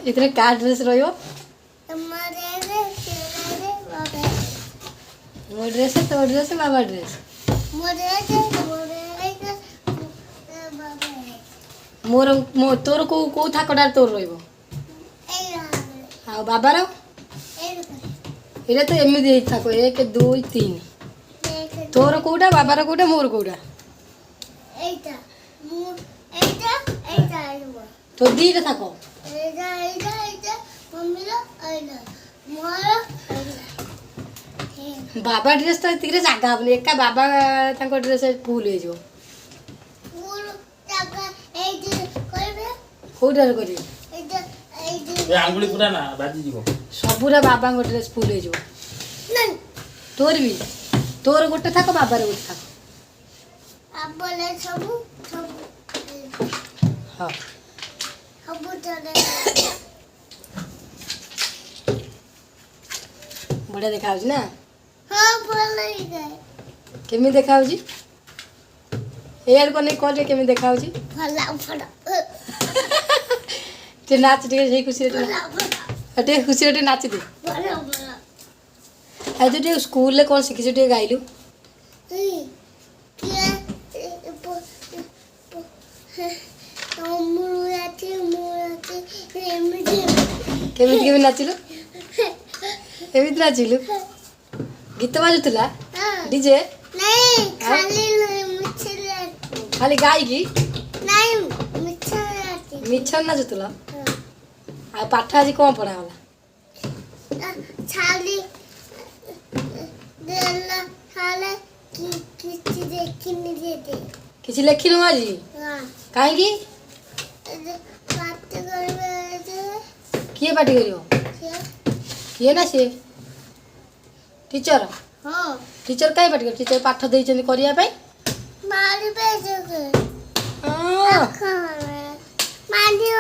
इतने का ड्रेस रहियो मो ड्रेस तो ड्रेस बाबा ड्रेस मोर मो तोर को थाकडार तोर रहिबो आ बाबार एटा तो एमि दे थाको 1 2 3 तोर कोडा बाबार कोडा मोर कोडा तो दीटा थाको बाबा ड्रेस तो तिरे जागा हबनी एका बाबा तांको ड्रेस फुल हे जो कोडार करी ए आंगुली पूरा ना बाजी जीवो सबुरा बाबा को ड्रेस फुल हे जो तोर भी तोर गोटे थाको बाबार गोटे थाको हाँ बढ़िया देखा ना केमी देखा एड को नहीं कॉल रे केमी देखा ते नाच टे सही खुशी रे टे खुशी रे नाच दे आ तो टे स्कूल ले कौन सिखि टे गाइलु केमी केमी नाचिलु एमिति नाचिलु गीत बाजुतला डीजे नहीं खाली गाई की नहीं मिछन नाचुतला आ पाठ आज कौन पढ़ा होला छाली देला खाले किछि देखिनि देते किछि लेखिनु आज हां काहे की बात करबे किए पार्टी करियो किए ना से टीचर हां टीचर काहे पार्टी कर टीचर पाठ देइ छन करिया पई मारी पे जके हां मारी